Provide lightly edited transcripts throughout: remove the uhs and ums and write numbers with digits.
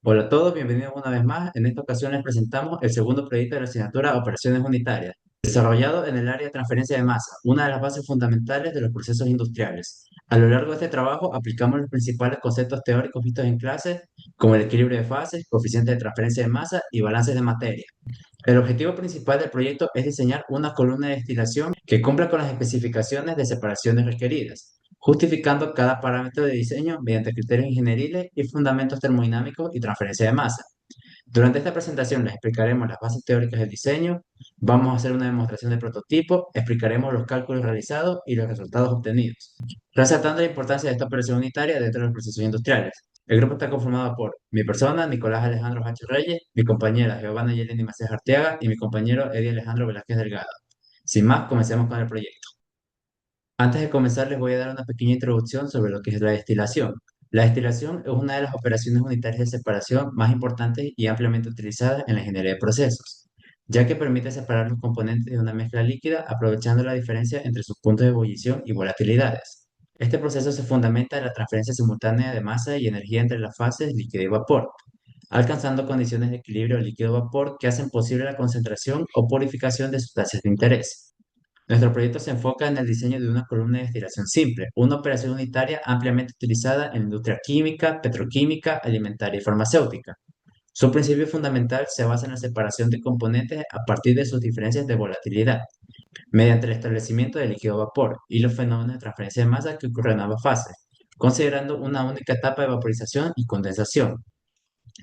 Hola a todos, bienvenidos una vez más. En esta ocasión les presentamos el segundo proyecto de la asignatura Operaciones Unitarias, desarrollado en el área de transferencia de masa, una de las bases fundamentales de los procesos industriales. A lo largo de este trabajo aplicamos los principales conceptos teóricos vistos en clase, como el equilibrio de fases, coeficiente de transferencia de masa y balances de materia. El objetivo principal del proyecto es diseñar una columna de destilación que cumpla con las especificaciones de separaciones requeridas, justificando cada parámetro de diseño mediante criterios ingenieriles y fundamentos termodinámicos y transferencia de masa. Durante esta presentación les explicaremos las bases teóricas del diseño, vamos a hacer una demostración de prototipo, explicaremos los cálculos realizados y los resultados obtenidos, resaltando la importancia de esta operación unitaria dentro de los procesos industriales. El grupo está conformado por mi persona, Nicolás Alejandro H. Reyes, mi compañera Giovanna Yeleni Macías Arteaga y mi compañero Eddie Alejandro Velázquez Delgado. Sin más, comencemos con el proyecto. Antes de comenzar, les voy a dar una pequeña introducción sobre lo que es la destilación. La destilación es una de las operaciones unitarias de separación más importantes y ampliamente utilizadas en la ingeniería de procesos, ya que permite separar los componentes de una mezcla líquida aprovechando la diferencia entre sus puntos de ebullición y volatilidades. Este proceso se fundamenta en la transferencia simultánea de masa y energía entre las fases líquido y vapor, alcanzando condiciones de equilibrio líquido-vapor que hacen posible la concentración o purificación de sustancias de interés. Nuestro proyecto se enfoca en el diseño de una columna de destilación simple, una operación unitaria ampliamente utilizada en la industria química, petroquímica, alimentaria y farmacéutica. Su principio fundamental se basa en la separación de componentes a partir de sus diferencias de volatilidad, mediante el establecimiento de líquido-vapor y los fenómenos de transferencia de masa que ocurren en ambas fases, considerando una única etapa de vaporización y condensación.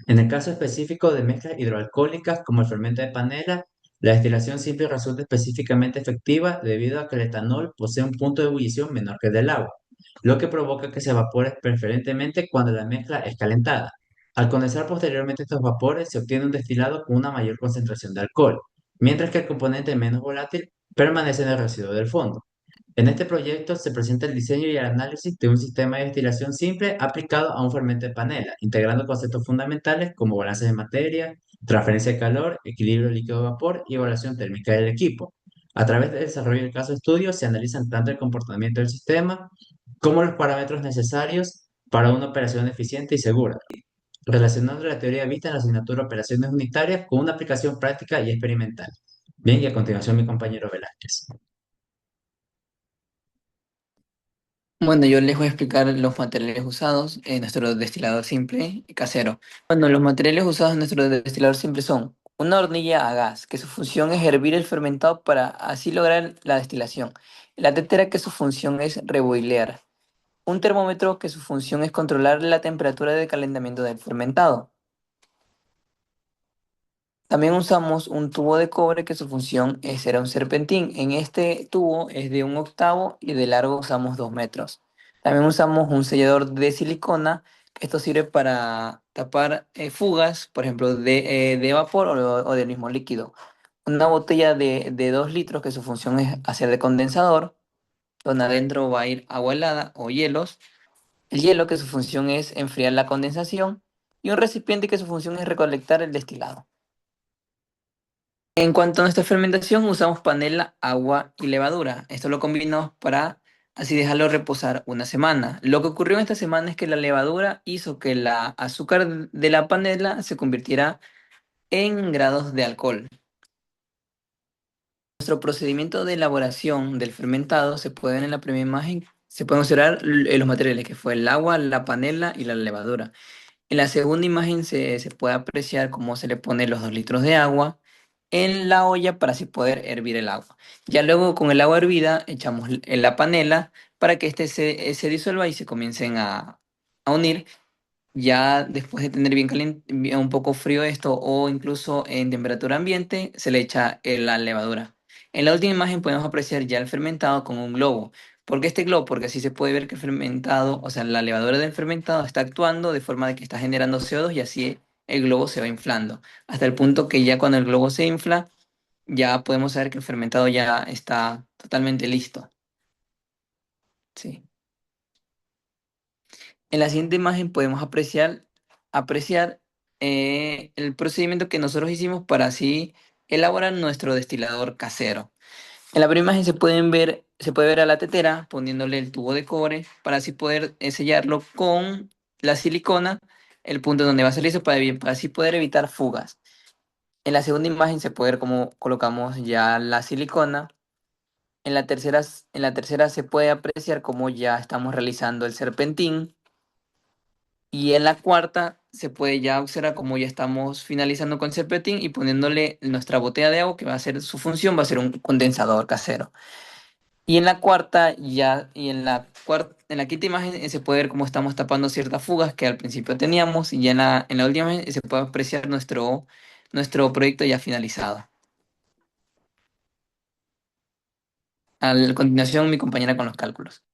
En el caso específico de mezclas hidroalcohólicas como el fermento de panela, la destilación simple resulta específicamente efectiva debido a que el etanol posee un punto de ebullición menor que el del agua, lo que provoca que se evapore preferentemente cuando la mezcla es calentada. Al condensar posteriormente estos vapores se obtiene un destilado con una mayor concentración de alcohol, mientras que el componente menos volátil permanece en el residuo del fondo. En este proyecto se presenta el diseño y el análisis de un sistema de destilación simple aplicado a un fermento de panela, integrando conceptos fundamentales como balances de materia, transferencia de calor, equilibrio líquido-vapor y evaluación térmica del equipo. A través del desarrollo del caso de estudio se analizan tanto el comportamiento del sistema como los parámetros necesarios para una operación eficiente y segura, relacionando la teoría vista en la asignatura Operaciones Unitarias con una aplicación práctica y experimental. Bien, y a continuación mi compañero Velázquez. Bueno, yo les voy a explicar los materiales usados en nuestro destilador simple y casero. Bueno, los materiales usados en nuestro destilador simple son una hornilla a gas, que su función es hervir el fermentado para así lograr la destilación. La tetera, que su función es reboilear. Un termómetro, que su función es controlar la temperatura de calentamiento del fermentado. También usamos un tubo de cobre que su función es ser un serpentín. En este tubo es de 1/8 y de largo usamos 2 metros. También usamos un sellador de silicona, que esto sirve para tapar fugas, por ejemplo, de vapor o del mismo líquido. Una botella de 2 litros que su función es hacer de condensador, donde adentro va a ir agua helada o hielos. El hielo, que su función es enfriar la condensación. Y un recipiente que su función es recolectar el destilado. En cuanto a nuestra fermentación, usamos panela, agua y levadura. Esto lo combinamos para así dejarlo reposar una semana. Lo que ocurrió en esta semana es que la levadura hizo que la azúcar de la panela se convirtiera en grados de alcohol. Nuestro procedimiento de elaboración del fermentado se puede ver en la primera imagen. Se pueden observar los materiales, que fue el agua, la panela y la levadura. En la segunda imagen se puede apreciar cómo se le pone los 2 litros de agua en la olla para así poder hervir el agua. Ya luego con el agua hervida echamos en la panela para que este se disuelva y se comiencen a unir. Ya después de tener bien caliente, un poco frío esto o incluso en temperatura ambiente, se le echa la levadura. En la última imagen podemos apreciar ya el fermentado con un globo. ¿Por qué este globo? Porque así se puede ver que el fermentado, o sea, la levadura del fermentado está actuando de forma de que está generando CO2 y así el globo se va inflando. Hasta el punto que ya cuando el globo se infla, ya podemos saber que el fermentado ya está totalmente listo. Sí. En la siguiente imagen podemos apreciar el procedimiento que nosotros hicimos para así elaborar nuestro destilador casero. En la primera imagen se puede ver a la tetera poniéndole el tubo de cobre para así poder sellarlo con la silicona el punto donde va a ser liso para así poder evitar fugas. En la segunda imagen se puede ver cómo colocamos ya la silicona. En la tercera se puede apreciar cómo ya estamos realizando el serpentín. Y en la cuarta se puede ya observar cómo ya estamos finalizando con serpentín y poniéndole nuestra botella de agua, que va a ser su función, va a ser un condensador casero. Y en la cuarta ya, y en la quinta imagen se puede ver cómo estamos tapando ciertas fugas que al principio teníamos, y ya en la última imagen se puede apreciar nuestro proyecto ya finalizado. A continuación, mi compañera con los cálculos.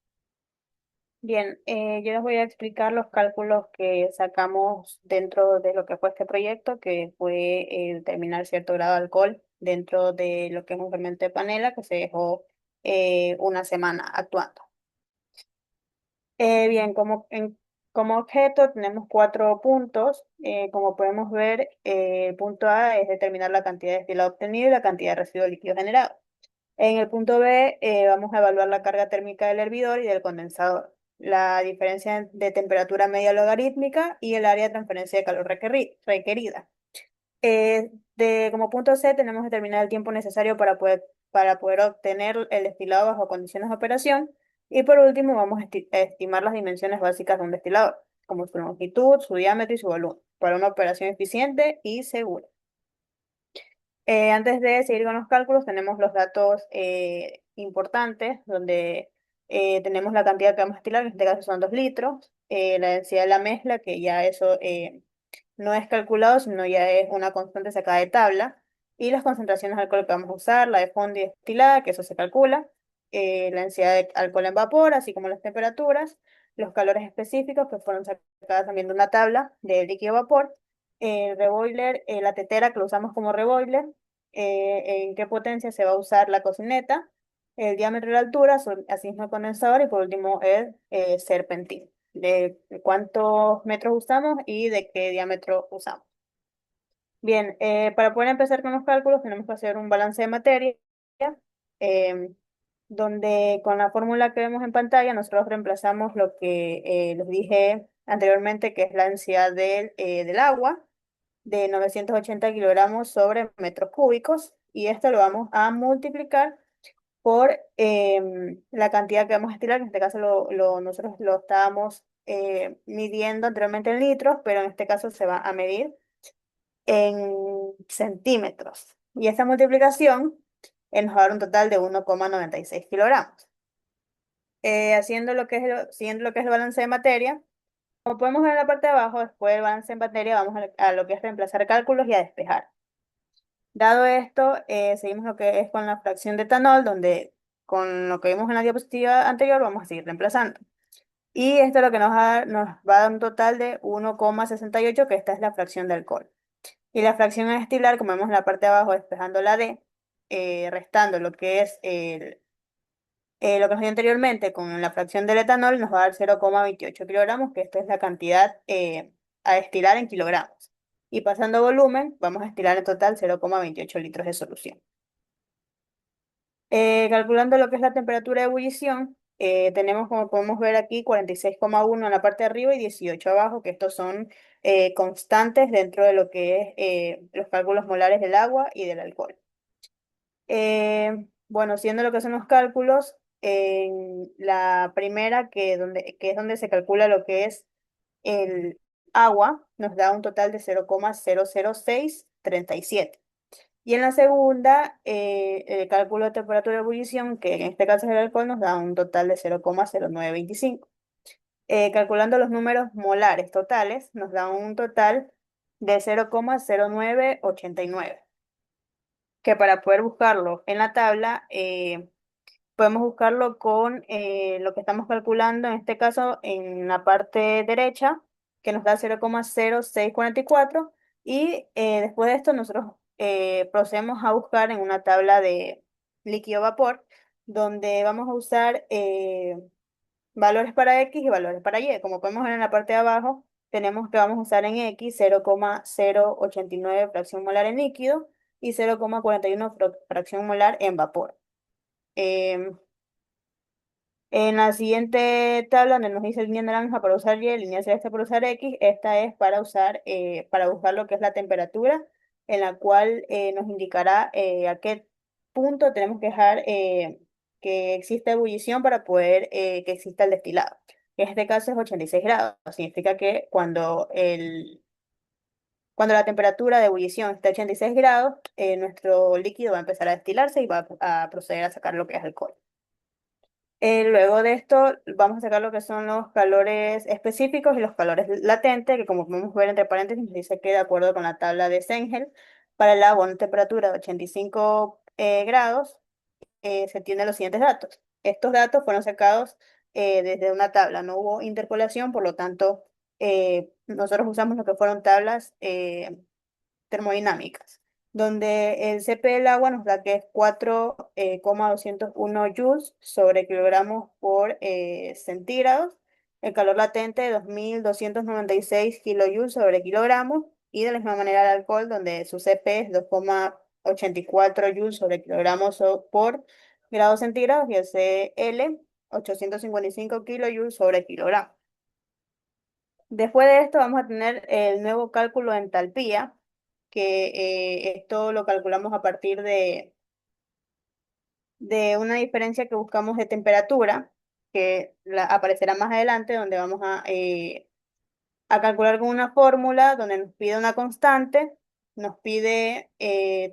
Bien, yo les voy a explicar los cálculos que sacamos dentro de lo que fue este proyecto, que fue determinar cierto grado de alcohol dentro de lo que es un fermento de panela que se dejó una semana actuando. Bien, como objeto tenemos 4 puntos. Como podemos ver, el punto A es determinar la cantidad de destilado obtenido y la cantidad de residuo líquido generado. En el punto B, vamos a evaluar la carga térmica del hervidor y del condensador, la diferencia de temperatura media logarítmica y el área de transferencia de calor requerida. Como punto C, tenemos que determinar el tiempo necesario para poder obtener el destilado bajo condiciones de operación. Y por último, vamos a estimar las dimensiones básicas de un destilador, como su longitud, su diámetro y su volumen, para una operación eficiente y segura. Antes de seguir con los cálculos, tenemos los datos importantes, donde tenemos la cantidad que vamos a estilar, en este caso son 2 litros, la densidad de la mezcla, que ya eso no es calculado, sino ya es una constante sacada de tabla, y las concentraciones de alcohol que vamos a usar, la de fondo y destilada, que eso se calcula, la densidad de alcohol en vapor, así como las temperaturas, los calores específicos que fueron sacadas también de una tabla de líquido vapor, el reboiler, la tetera que lo usamos como reboiler, en qué potencia se va a usar la cocineta, el diámetro y la altura, así mismo el condensador y por último el serpentín, de cuántos metros usamos y de qué diámetro usamos. Bien, para poder empezar con los cálculos tenemos que hacer un balance de materia, em, donde con la fórmula que vemos en pantalla nosotros reemplazamos lo que les dije anteriormente, que es la densidad del agua de 980 kilogramos sobre metros cúbicos, y esto lo vamos a multiplicar por la cantidad que vamos a estirar. En este caso nosotros lo estábamos midiendo anteriormente en litros, pero en este caso se va a medir en centímetros. Y esta multiplicación nos va a dar un total de 1,96 kilogramos. Siguiendo lo que es el balance de materia, como podemos ver en la parte de abajo, después del balance de materia, vamos a lo que es reemplazar cálculos y a despejar. Dado esto, seguimos lo que es con la fracción de etanol, donde con lo que vimos en la diapositiva anterior vamos a seguir reemplazando. Y esto es lo que nos va a dar un total de 1,68, que esta es la fracción de alcohol. Y la fracción a destilar, como vemos en la parte de abajo, despejando la D, restando lo que es lo que nos dio anteriormente con la fracción del etanol, nos va a dar 0,28 kilogramos, que esta es la cantidad a destilar en kilogramos. Y pasando a volumen, vamos a destilar en total 0,28 litros de solución. Calculando lo que es la temperatura de ebullición, tenemos, como podemos ver aquí, 46,1 en la parte de arriba y 18 abajo, que estos son constantes dentro de lo que es los cálculos molares del agua y del alcohol. Bueno, siendo lo que son los cálculos, en la primera, que es donde se calcula lo que es el agua, nos da un total de 0,00637. Y en la segunda, el cálculo de temperatura de ebullición, que en este caso es el alcohol, nos da un total de 0,0925. Calculando los números molares totales, nos da un total de 0,0989, que para poder buscarlo en la tabla, podemos buscarlo con lo que estamos calculando, en este caso en la parte derecha, que nos da 0,0644, y después de esto nosotros procedemos a buscar en una tabla de líquido vapor, donde vamos a usar valores para X y valores para Y. Como podemos ver en la parte de abajo, tenemos que vamos a usar en X 0,089 fracción molar en líquido y 0,41 fracción molar en vapor. Em, En la siguiente tabla, donde nos dice línea naranja para usar Y, línea celeste para usar X, esta es para usar, para buscar lo que es la temperatura, en la cual nos indicará a qué punto tenemos que dejar que exista ebullición para poder que exista el destilado. En este caso es 86 grados. Significa que cuando la temperatura de ebullición está a 86 grados, nuestro líquido va a empezar a destilarse y va a proceder a sacar lo que es alcohol. Luego de esto, vamos a sacar lo que son los calores específicos y los calores latentes, que como podemos ver entre paréntesis, nos dice que de acuerdo con la tabla de Sengel, para el agua a una temperatura de 85 grados, se tienen los siguientes datos. Estos datos fueron sacados desde una tabla, no hubo interpolación, por lo tanto, nosotros usamos lo que fueron tablas termodinámicas, donde el CP del agua nos da que es 4,201 joules sobre kilogramos por centígrados, el calor latente 2296 kilojoules sobre kilogramos, y de la misma manera el alcohol, donde su CP es 2,84 joules sobre kilogramos por grado centígrados, y el CL 855 kilojoules sobre kilogramo. Después de esto vamos a tener el nuevo cálculo de entalpía, que esto lo calculamos a partir de una diferencia que buscamos de temperatura, que aparecerá más adelante, donde vamos a calcular con una fórmula donde nos pide una constante, nos pide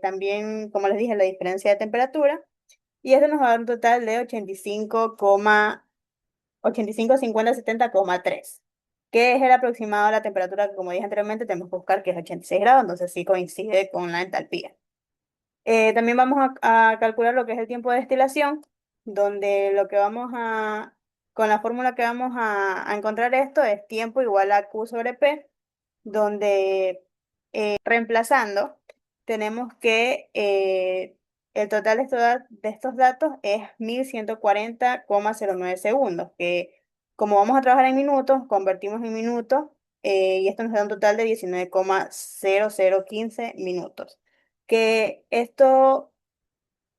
también, como les dije, la diferencia de temperatura, y esto nos va a dar un total de 85, 50, 70,3, que es el aproximado a la temperatura que, como dije anteriormente, tenemos que buscar, que es 86 grados, entonces sí coincide con la entalpía. También vamos a calcular lo que es el tiempo de destilación, donde con la fórmula que vamos a encontrar esto es tiempo igual a Q sobre P, donde reemplazando tenemos que el total de estos datos es 1140,09 segundos, que como vamos a trabajar en minutos, convertimos en minutos, y esto nos da un total de 19,0015 minutos. Que esto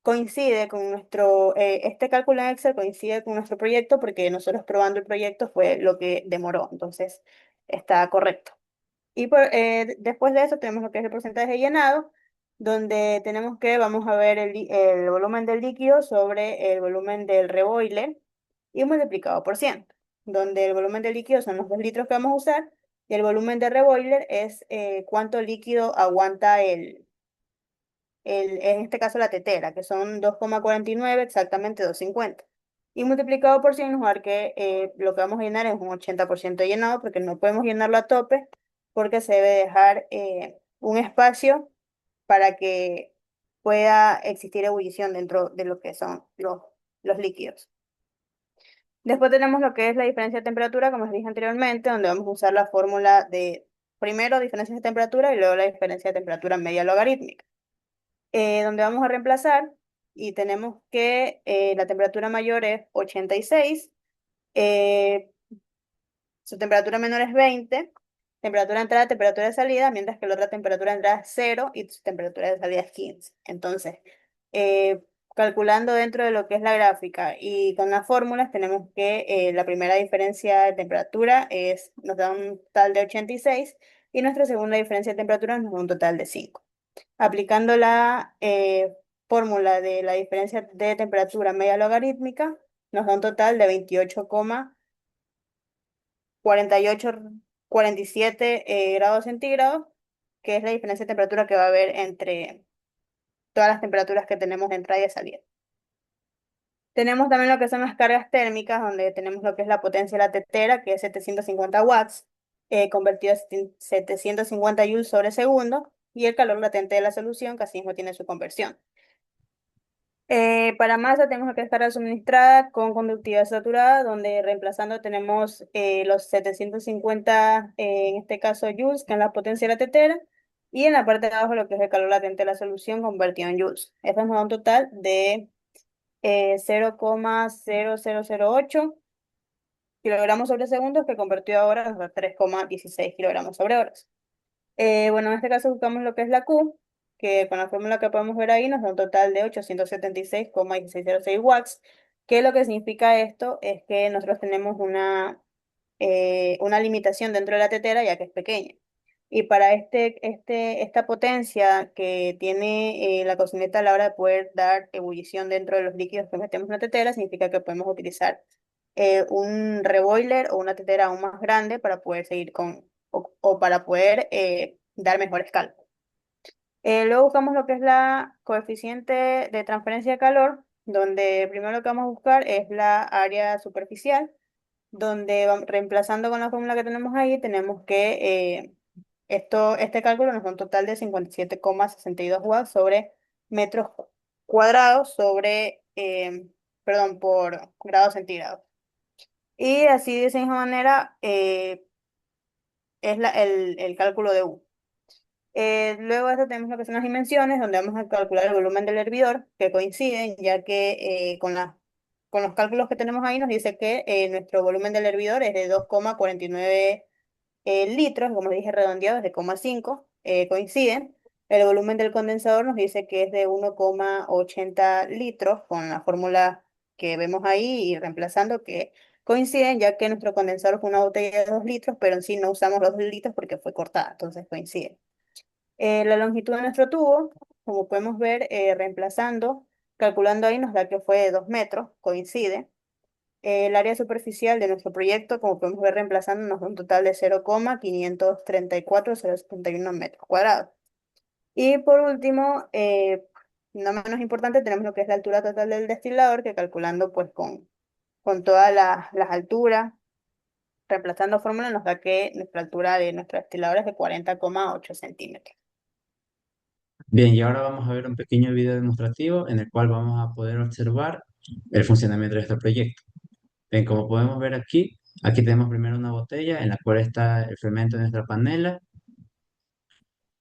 coincide con este cálculo en Excel coincide con nuestro proyecto, porque nosotros probando el proyecto fue lo que demoró, entonces está correcto. Y después de eso tenemos lo que es el porcentaje de llenado, donde vamos a ver el volumen del líquido sobre el volumen del reboiler y multiplicado por 100, donde el volumen del líquido son los 2 litros que vamos a usar, y el volumen de reboiler es cuánto líquido aguanta en este caso la tetera, que son 2,49, exactamente 2,50. Y multiplicado por 100 nos va a dar que lo que vamos a llenar es un 80% llenado, porque no podemos llenarlo a tope, porque se debe dejar un espacio para que pueda existir ebullición dentro de lo que son los líquidos. Después tenemos lo que es la diferencia de temperatura, como les dije anteriormente, donde vamos a usar la fórmula de primero diferencia de temperatura y luego la diferencia de temperatura media logarítmica, donde vamos a reemplazar y tenemos que la temperatura mayor es 86, eh, su temperatura menor es 20, temperatura de entrada, temperatura de salida, mientras que la otra temperatura de entrada es 0 y su temperatura de salida es 15. Entonces, eh, calculando dentro de lo que es la gráfica y con las fórmulas, tenemos que la primera diferencia de temperatura nos da un total de 86, y nuestra segunda diferencia de temperatura nos da un total de 5. Aplicando la fórmula de la diferencia de temperatura media logarítmica, nos da un total de 28,48, 47 grados centígrados, que es la diferencia de temperatura que va a haber entre todas las temperaturas que tenemos de entrada y de salida. Tenemos también lo que son las cargas térmicas, donde tenemos lo que es la potencia de la tetera, que es 750 watts, convertido a 750 joules sobre segundo, y el calor latente de la solución, que así mismo tiene su conversión. Para masa tenemos lo que es carga suministrada con conductividad saturada, donde reemplazando tenemos los 750, en este caso joules, que es la potencia de la tetera, y en la parte de abajo lo que es el calor latente de la solución convertido en joules. Esto nos da un total de 0,0008 kilogramos sobre segundos, que convertido ahora nos da 3,16 kilogramos sobre horas. Bueno, en este caso buscamos lo que es la Q, que con la fórmula que podemos ver ahí nos da un total de 876,1606 watts, ¿Qué lo que significa esto? Es que nosotros tenemos una limitación dentro de la tetera ya que es pequeña. Y para esta potencia que tiene la cocineta a la hora de poder dar ebullición dentro de los líquidos que metemos en la tetera, significa que podemos utilizar un reboiler o una tetera aún más grande para poder seguir o para poder dar mejores cálculos. Luego buscamos lo que es la coeficiente de transferencia de calor, donde primero lo que vamos a buscar es la área superficial, donde reemplazando con la fórmula que tenemos ahí, tenemos que este cálculo nos da un total de 57,62 watts sobre metros cuadrados por grados centígrados. Y así de esa misma manera es el cálculo de U. Luego de eso tenemos lo que son las dimensiones, donde vamos a calcular el volumen del hervidor, que coinciden, ya que con los cálculos que tenemos ahí nos dice que nuestro volumen del hervidor es de 2,49 litros, como les dije, redondeados de 0,5, coinciden. El volumen del condensador nos dice que es de 1,80 litros, con la fórmula que vemos ahí y reemplazando que coinciden, ya que nuestro condensador fue una botella de 2 litros, pero en sí no usamos los 2 litros porque fue cortada, entonces coinciden. La longitud de nuestro tubo, como podemos ver, reemplazando, calculando ahí nos da que fue de 2 metros, coincide. El área superficial de nuestro proyecto, como podemos ver, reemplazando, nos da un total de 0,534,071 metros cuadrados. Y por último, no menos importante, tenemos lo que es la altura total del destilador, que calculando pues con todas las alturas, reemplazando fórmula, nos da que nuestra altura de nuestro destilador es de 40,8 centímetros. Bien, y ahora vamos a ver un pequeño video demostrativo en el cual vamos a poder observar el funcionamiento de este proyecto. Bien, como podemos ver aquí, aquí tenemos primero una botella en la cual está el fermento de nuestra panela,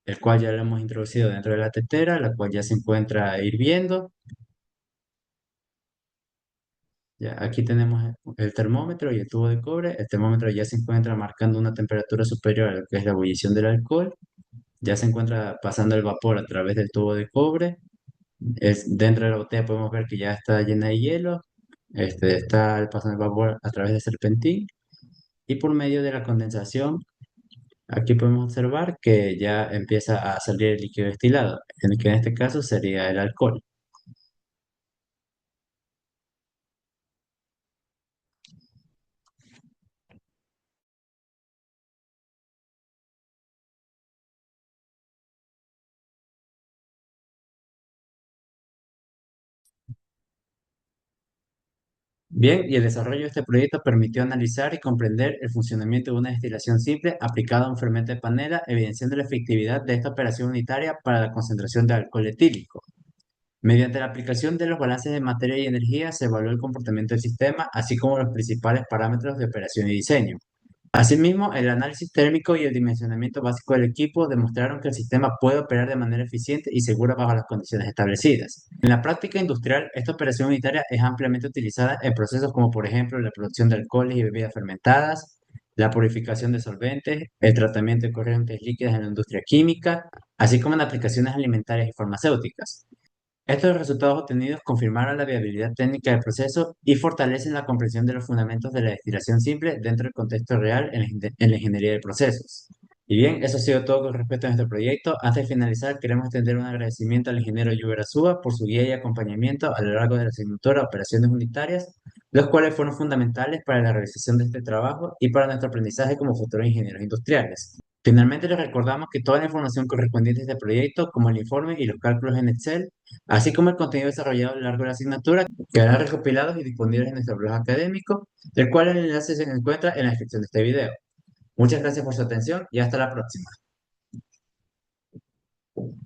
el cual ya lo hemos introducido dentro de la tetera, la cual ya se encuentra hirviendo. Ya, aquí tenemos el termómetro y el tubo de cobre. El termómetro ya se encuentra marcando una temperatura superior a lo que es la ebullición del alcohol. Ya se encuentra pasando el vapor a través del tubo de cobre. Dentro de la botella podemos ver que ya está llena de hielo. Está pasando el vapor a través del serpentín. Y por medio de la condensación, aquí podemos observar que ya empieza a salir el líquido destilado, en el que en este caso sería el alcohol. Bien, y el desarrollo de este proyecto permitió analizar y comprender el funcionamiento de una destilación simple aplicada a un fermento de panela, evidenciando la efectividad de esta operación unitaria para la concentración de alcohol etílico. Mediante la aplicación de los balances de materia y energía, se evaluó el comportamiento del sistema, así como los principales parámetros de operación y diseño. Asimismo, el análisis térmico y el dimensionamiento básico del equipo demostraron que el sistema puede operar de manera eficiente y segura bajo las condiciones establecidas. En la práctica industrial, esta operación unitaria es ampliamente utilizada en procesos como, por ejemplo, la producción de alcoholes y bebidas fermentadas, la purificación de solventes, el tratamiento de corrientes líquidas en la industria química, así como en aplicaciones alimentarias y farmacéuticas. Estos resultados obtenidos confirmaron la viabilidad técnica del proceso y fortalecen la comprensión de los fundamentos de la destilación simple dentro del contexto real en la ingeniería de procesos. Y bien, eso ha sido todo con respecto a nuestro proyecto. Antes de finalizar, queremos extender un agradecimiento al ingeniero Yuber Azúa por su guía y acompañamiento a lo largo de la asignatura Operaciones Unitarias, los cuales fueron fundamentales para la realización de este trabajo y para nuestro aprendizaje como futuros ingenieros industriales. Finalmente, les recordamos que toda la información correspondiente a este proyecto, como el informe y los cálculos en Excel, así como el contenido desarrollado a lo largo de la asignatura, quedarán recopilados y disponibles en nuestro blog académico, del cual el enlace se encuentra en la descripción de este video. Muchas gracias por su atención y hasta la próxima.